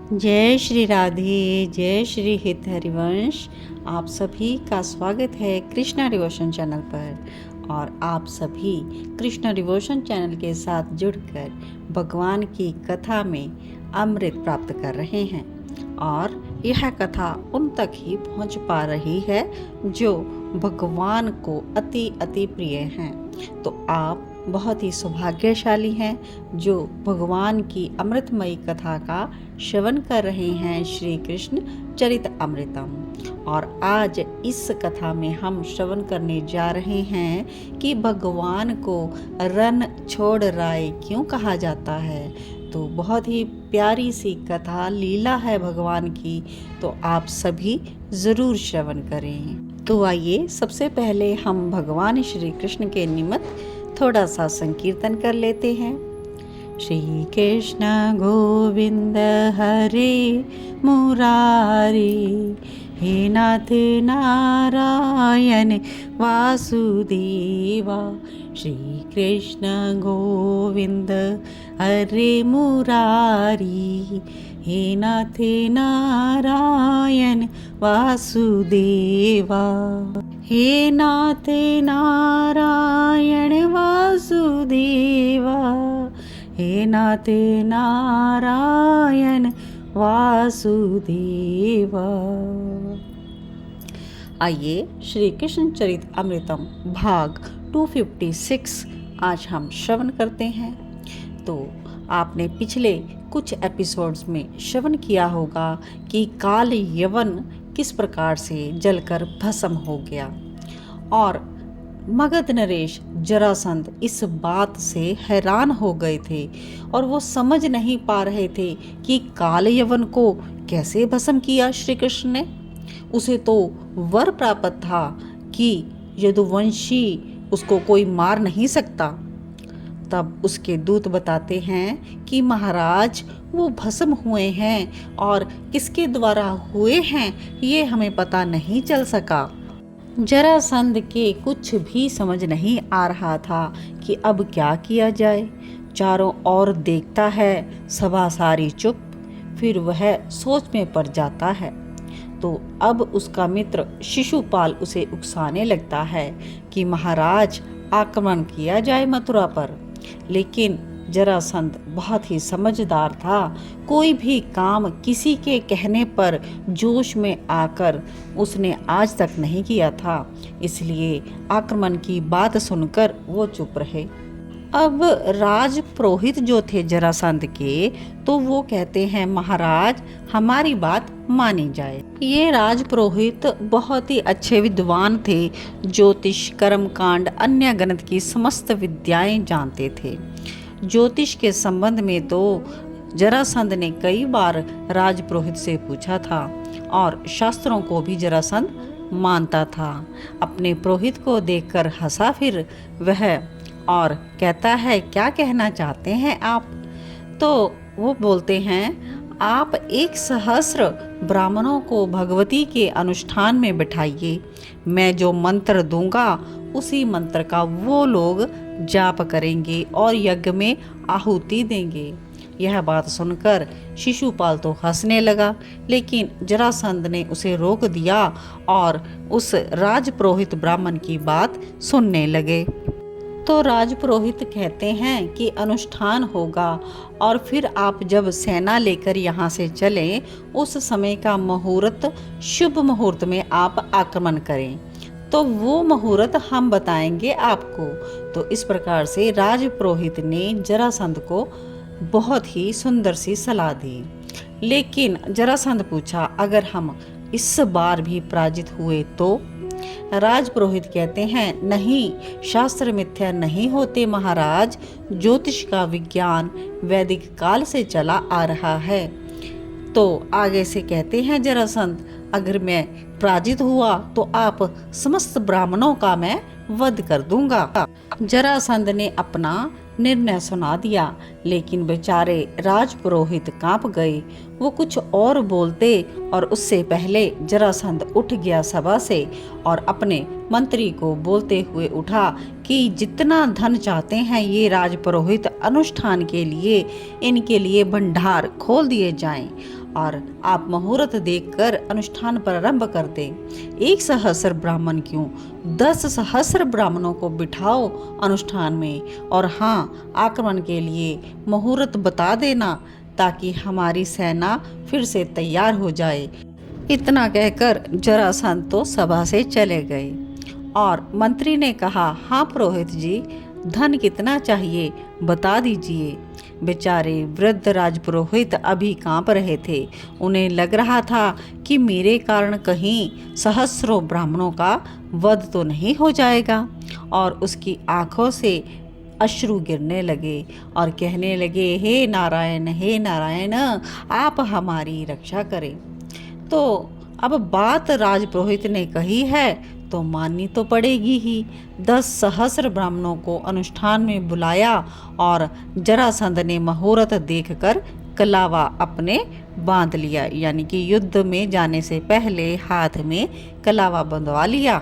जय श्री राधे, जय श्री हित हरिवंश। आप सभी का स्वागत है कृष्णा डिवोशन चैनल पर। और आप सभी कृष्णा डिवोशन चैनल के साथ जुड़कर भगवान की कथा में अमृत प्राप्त कर रहे हैं। और यह कथा उन तक ही पहुंच पा रही है जो भगवान को अति अति प्रिय हैं। तो आप बहुत ही सौभाग्यशाली हैं जो भगवान की अमृतमयी कथा का श्रवण कर रहे हैं, श्री कृष्ण चरित अमृतम। और आज इस कथा में हम श्रवण करने जा रहे हैं कि भगवान को रन छोड़ राय क्यों कहा जाता है। तो बहुत ही प्यारी सी कथा लीला है भगवान की, तो आप सभी ज़रूर श्रवण करें। तो आइए सबसे पहले हम भगवान श्री कृष्ण के निमित्त थोड़ा सा संकीर्तन कर लेते हैं। श्री कृष्ण गोविंद हरे मुरारी, हे नाथ नारायण वासुदेवा। श्री कृष्ण गोविंद हरे मुरारी, हे नाथ नारायण वासुदेवा। हे नाथ नारायण वासुदेवा, हे नाथ नारायण वासुदेवा। आइए श्री कृष्ण चरित अमृतम भाग 256 आज हम श्रवण करते हैं। तो आपने पिछले कुछ एपिसोड्स में श्रवण किया होगा कि काल यवन किस प्रकार से जलकर भस्म हो गया और मगध नरेश जरासंध इस बात से हैरान हो गए थे और वो समझ नहीं पा रहे थे कि काल यवन को कैसे भस्म किया श्री कृष्ण ने। उसे तो वर प्राप्त था कि यदुवंशी उसको कोई मार नहीं सकता। तब उसके दूत बताते हैं कि महाराज वो भस्म हुए हैं और किसके द्वारा हुए हैं ये हमें पता नहीं चल सका। जरासंध के कुछ भी समझ नहीं आ रहा था कि अब क्या किया जाए। चारों ओर देखता है, सभा सारी चुप। फिर वह सोच में पड़ जाता है। तो अब उसका मित्र शिशुपाल उसे उकसाने लगता है कि महाराज आक्रमण किया जाए मथुरा पर। लेकिन जरासंध बहुत ही समझदार था। कोई भी काम किसी के कहने पर जोश में आकर उसने आज तक नहीं किया था, इसलिए आक्रमण की बात सुनकर वो चुप रहे। अब राज पुरोहित जो थे जरासंध के, तो वो कहते हैं महाराज हमारी बात मानी जाए। ये राज पुरोहित बहुत ही अच्छे विद्वान थे। ज्योतिष, कर्मकांड, अन्य गणित की समस्त विद्याएं जानते थे। ज्योतिष के संबंध में तो जरासंध ने कई बार राज पुरोहित से पूछा था और शास्त्रों को भी जरासंध मानता था। अपने पुरोहित को देखकर हंसा फिर वह और कहता है क्या कहना चाहते हैं आप। तो वो बोलते हैं आप 1,000 ब्राह्मणों को भगवती के अनुष्ठान में बिठाइए। मैं जो मंत्र दूंगा उसी मंत्र का वो लोग जाप करेंगे और यज्ञ में आहुति देंगे। यह बात सुनकर शिशुपाल तो हंसने लगा, लेकिन जरासंध ने उसे रोक दिया और उस राजपुरोहित ब्राह्मण की बात सुनने लगे। तो राजपुरोहित कहते हैं कि अनुष्ठान होगा और फिर आप जब सेना लेकर यहाँ से चलें, उस समय का मुहूर्त शुभ मुहूर्त में आप आक्रमण करें, तो वो मुहूर्त हम बताएंगे आपको। तो इस प्रकार से राजपुरोहित ने जरासंध को बहुत ही सुंदर सी सलाह दी। लेकिन जरासंध पूछा अगर हम इस बार भी पराजित हुए तो? राजपुरोहित कहते हैं नहीं, शास्त्र मिथ्या नहीं होते महाराज। ज्योतिष का विज्ञान वैदिक काल से चला आ रहा है। तो आगे से कहते हैं जरासंध अगर मैं पराजित हुआ तो आप समस्त ब्राह्मणों का मैं वध कर दूंगा। जरासंध ने अपना निर्णय सुना दिया, लेकिन बेचारे राजपुरोहित कांप गए। वो कुछ और बोलते और उससे पहले जरासंध उठ गया सभा से और अपने मंत्री को बोलते हुए उठा कि जितना धन चाहते हैं ये राजपुरोहित अनुष्ठान के लिए, इनके लिए भंडार खोल दिए जाएं और आप मुहूर्त देखकर अनुष्ठान प्रारंभ कर दें। 1 सहस्र ब्राह्मण क्यों, 10 सहस्र ब्राह्मणों को बिठाओ अनुष्ठान में, और हाँ, आक्रमण के लिए मुहूर्त बता देना ताकि हमारी सेना फिर से तैयार हो जाए। इतना कहकर जरासंध तो सभा से चले गए। और मंत्री ने कहा, हाँ पुरोहित जी, धन कितना चाहिए बता दीजिए। बेचारे वृद्ध राजपुरोहित अभी कांप रहे थे। उन्हें लग रहा था कि मेरे कारण कहीं सहस्रों ब्राह्मणों का वध तो नहीं हो जाएगा। और उसकी आंखों से अश्रु गिरने लगे और कहने लगे, हे नारायण, आप हमारी रक्षा करें। तो अब बात राजपुरोहित ने कही है तो माननी तो पड़ेगी ही। 10 सहस्र ब्राह्मणों को अनुष्ठान में बुलाया और जरासंध ने मुहूर्त देखकर कलावा अपने बांध लिया, यानी कि युद्ध में जाने से पहले हाथ में कलावा बंधवा लिया।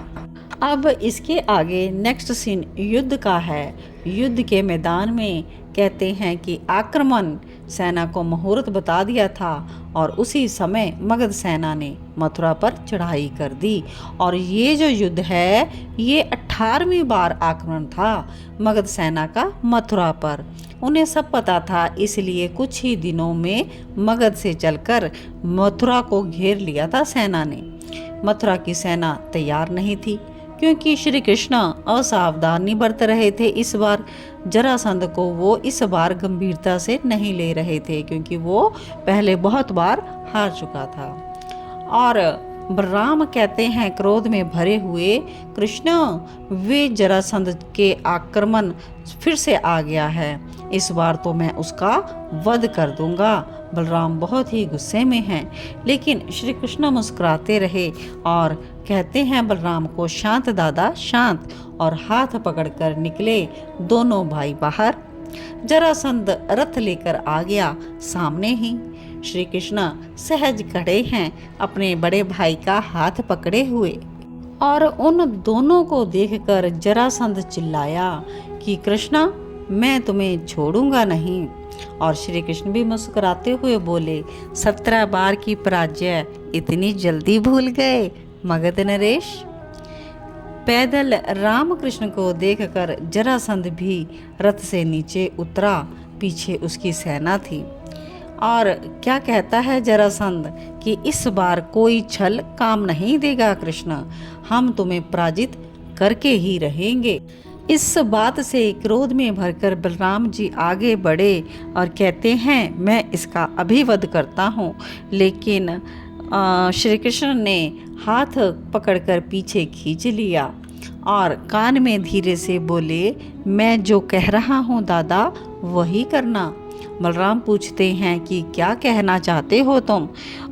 अब इसके आगे नेक्स्ट सीन युद्ध का है। युद्ध के मैदान में कहते हैं कि आक्रमण सेना को मुहूर्त बता दिया था और उसी समय मगध सेना ने मथुरा पर चढ़ाई कर दी। और ये जो युद्ध है ये 18वीं बार आक्रमण था मगध सेना का मथुरा पर। उन्हें सब पता था, इसलिए कुछ ही दिनों में मगध से चलकर मथुरा को घेर लिया था सेना ने। मथुरा की सेना तैयार नहीं थी क्योंकि श्री कृष्ण असावधानी बरत रहे थे। इस बार जरासंध को वो इस बार गंभीरता से नहीं ले रहे थे क्योंकि वो पहले बहुत बार हार चुका था। और बलराम कहते हैं क्रोध में भरे हुए, कृष्ण, वे जरासंध के आक्रमण फिर से आ गया है, इस बार तो मैं उसका वध कर दूंगा। बलराम बहुत ही गुस्से में हैं, लेकिन श्री कृष्ण मुस्कुराते रहे और कहते हैं बलराम को, शांत दादा शांत, और हाथ पकड़कर निकले दोनों भाई बाहर। जरासंध रथ लेकर आ गया सामने ही। श्री कृष्ण सहज खड़े हैं अपने बड़े भाई का हाथ पकड़े हुए, और उन दोनों को देखकर जरासंध चिल्लाया कि कृष्णा, मैं तुम्हें छोड़ूंगा नहीं। और श्री कृष्ण भी मुस्कुराते हुए बोले, 17 बार की पराजय इतनी जल्दी भूल गए मगध नरेश। पैदल रामकृष्ण को देखकर जरासंध भी रथ से नीचे उतरा, पीछे उसकी सेना थी। और क्या कहता है जरासंध कि इस बार कोई छल काम नहीं देगा कृष्ण, हम तुम्हें पराजित करके ही रहेंगे। इस बात से क्रोध में भरकर बलराम जी आगे बढ़े और कहते हैं, मैं इसका अभिवध करता हूँ। लेकिन श्री कृष्ण ने हाथ पकड़कर पीछे खींच लिया और कान में धीरे से बोले, मैं जो कह रहा हूँ दादा वही करना। बलराम पूछते हैं कि क्या कहना चाहते हो तुम?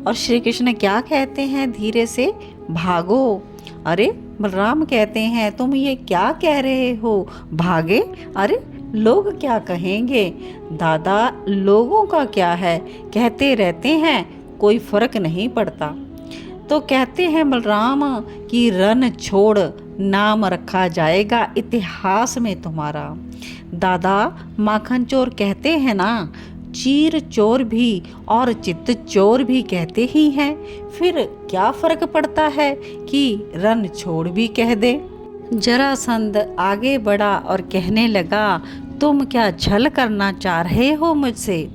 और श्री कृष्ण क्या कहते हैं धीरे से, भागो। अरे बलराम कहते हैं, तुम ये क्या कह रहे हो, भागे? अरे लोग क्या कहेंगे? दादा लोगों का क्या है, कहते रहते हैं, कोई फर्क नहीं पड़ता। तो कहते हैं बलराम कि रन छोड़, नाम रखा जाएगा इतिहास में तुम्हारा। दादा माखन चोर कहते हैं ना, चीर चोर भी और चित्त चोर भी कहते ही हैं, फिर क्या फर्क पड़ता है कि रन छोड़ भी कह दे। जरासंध आगे बढ़ा और कहने लगा, तुम क्या छल करना चाह रहे हो मुझसे?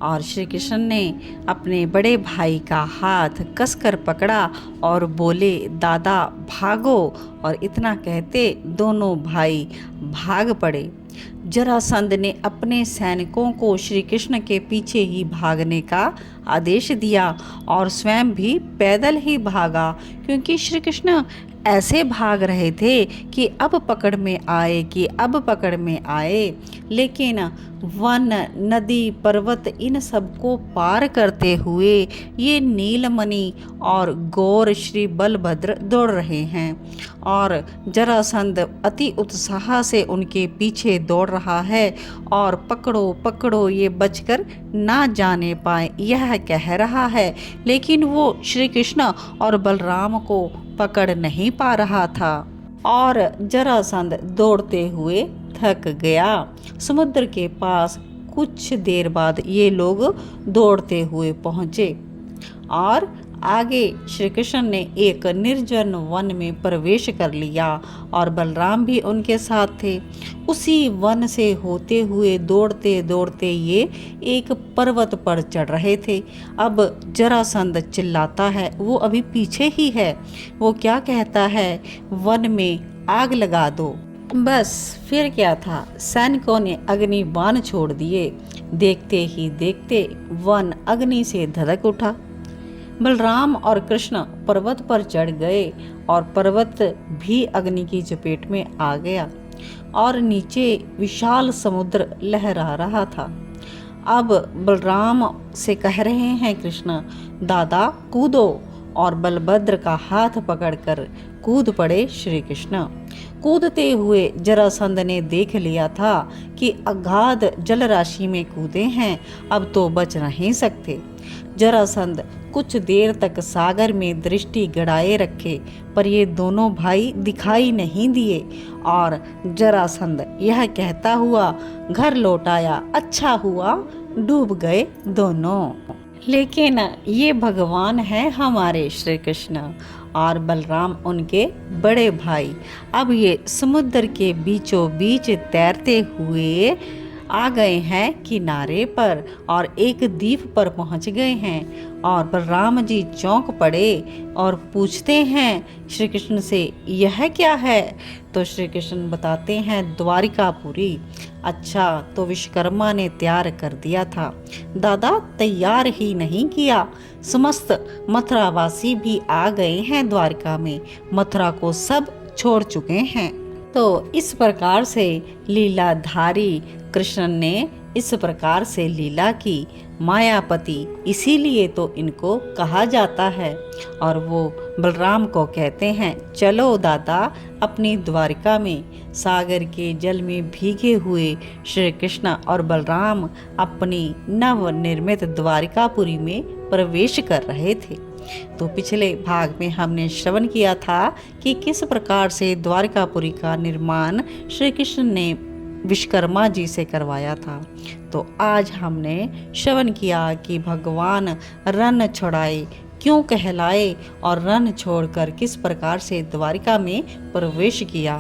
और श्री कृष्ण ने अपने बड़े भाई का हाथ कसकर पकड़ा और बोले, दादा भागो। और इतना कहते दोनों भाई भाग पड़े। जरासंध ने अपने सैनिकों को श्री कृष्ण के पीछे ही भागने का आदेश दिया और स्वयं भी पैदल ही भागा, क्योंकि श्री कृष्ण ऐसे भाग रहे थे कि अब पकड़ में आए। लेकिन वन, नदी, पर्वत, इन सबको पार करते हुए ये नीलमणि और गौर श्री बलभद्र दौड़ रहे हैं और जरासंध अति उत्साह से उनके पीछे दौड़ रहा है और पकड़ो पकड़ो ये बचकर ना जाने पाए यह कह रहा है, लेकिन वो श्री कृष्ण और बलराम को पकड़ नहीं पा रहा था और जरासंध दौड़ते हुए थक गया। समुद्र के पास कुछ देर बाद ये लोग दौड़ते हुए पहुँचे और आगे श्री कृष्ण ने एक निर्जन वन में प्रवेश कर लिया और बलराम भी उनके साथ थे। उसी वन से होते हुए दौड़ते दौड़ते ये एक पर्वत पर चढ़ रहे थे। अब जरासंध चिल्लाता है, वो अभी पीछे ही है। वो क्या कहता है, वन में आग लगा दो। बस फिर क्या था, सैनिकों ने अग्नि बाण छोड़ दिए। देखते ही देखते वन अग्नि से धधक उठा। बलराम और कृष्ण पर्वत पर चढ़ गए और पर्वत भी अग्नि की चपेट में आ गया और नीचे विशाल समुद्र लहरा रहा था। अब बलराम से कह रहे हैं कृष्ण, दादा कूदो, और बलभद्र का हाथ पकड़कर कूद पड़े श्री कृष्ण। कूदते हुए जरासंध ने देख लिया था कि अगाध जलराशि में कूदे हैं, अब तो बच नहीं सकते। जरासंध कुछ देर तक सागर में दृष्टि गड़ाए रखे, पर ये दोनों भाई दिखाई नहीं दिए और जरासंध यह कहता हुआ घर लौट आया, अच्छा हुआ डूब गए दोनों। लेकिन ये भगवान हैं हमारे श्री कृष्ण और बलराम उनके बड़े भाई। अब ये समुद्र के बीचों बीच तैरते हुए आ गए हैं किनारे पर और एक द्वीप पर पहुंच गए हैं। और बलराम जी चौंक पड़े और पूछते हैं श्री कृष्ण से, यह क्या है? तो श्री कृष्ण बताते हैं, द्वारिकापुरी। अच्छा, तो विश्वकर्मा ने तैयार कर दिया था। दादा तैयार ही नहीं किया, समस्त मथुरावासी भी आ गए हैं द्वारिका में, मथुरा को सब छोड़ चुके हैं। तो इस प्रकार से लीलाधारी कृष्ण ने इस प्रकार से लीला की, मायापति इसीलिए तो इनको कहा जाता है। और वो बलराम को कहते हैं, चलो दादा अपनी द्वारिका में। सागर के जल में भीगे हुए श्री कृष्ण और बलराम अपनी नव निर्मित द्वारिकापुरी में प्रवेश कर रहे थे। तो पिछले भाग में हमने श्रवण किया था कि किस प्रकार से द्वारिकापुरी का निर्माण श्री कृष्ण ने विश्वकर्मा जी से करवाया था। तो आज हमने श्रवण किया कि भगवान रन छुड़ाए क्यों कहलाए और रन छोड़कर किस प्रकार से द्वारिका में प्रवेश किया।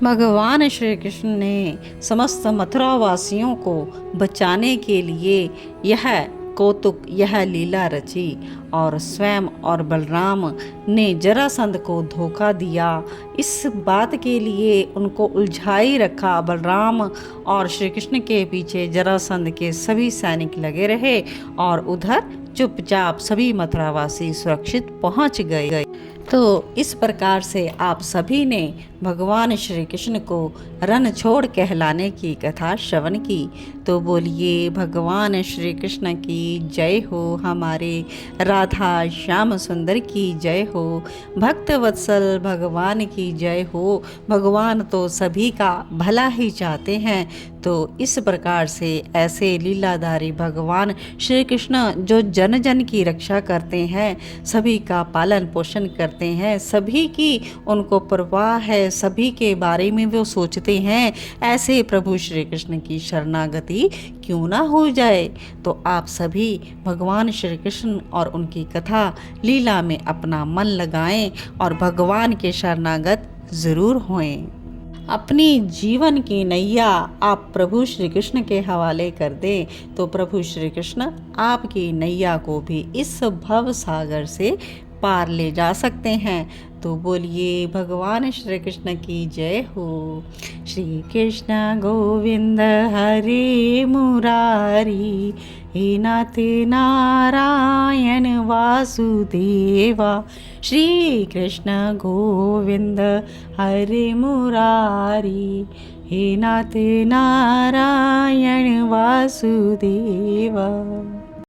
भगवान श्री कृष्ण ने समस्त मथुरा वासियों को बचाने के लिए यह कौतुक, यह लीला रची और स्वयं और बलराम ने जरासंध को धोखा दिया। इस बात के लिए उनको उलझाई रखा। बलराम और श्री कृष्ण के पीछे जरासंध के सभी सैनिक लगे रहे और उधर चुपचाप सभी मथुरावासी सुरक्षित पहुंच गए। तो इस प्रकार से आप सभी ने भगवान श्री कृष्ण को रणछोड़ कहलाने की कथा श्रवण की। तो बोलिए भगवान श्री कृष्ण की जय हो, हमारे राधा श्याम सुंदर की जय हो, भक्त वत्सल भगवान की जय हो। भगवान तो सभी का भला ही चाहते हैं। तो इस प्रकार से ऐसे लीलाधारी भगवान श्री कृष्ण जो जन जन की रक्षा करते हैं, सभी का पालन पोषण करते हैं, सभी की उनको परवाह है, सभी के बारे में वो सोचते हैं, ऐसे प्रभु श्री कृष्ण की शरणागति क्यों ना हो जाए। तो आप सभी भगवान श्री कृष्ण और उनकी कथा लीला में अपना मन लगाएं और भगवान के शरणागत जरूर होएं। अपनी जीवन की नैया आप प्रभु श्री कृष्ण के हवाले कर दें, तो प्रभु श्री कृष्ण आपकी नैया को भी इस भव सागर से पार ले जा सकते हैं। तो बोलिए भगवान श्री कृष्ण की जय हो। श्री कृष्ण गोविंद हरे मुरारी, हे नाथ नारायण वासुदेवा। श्री कृष्ण गोविंद हरे मुरारी, हे नाथ नारायण वासुदेवा।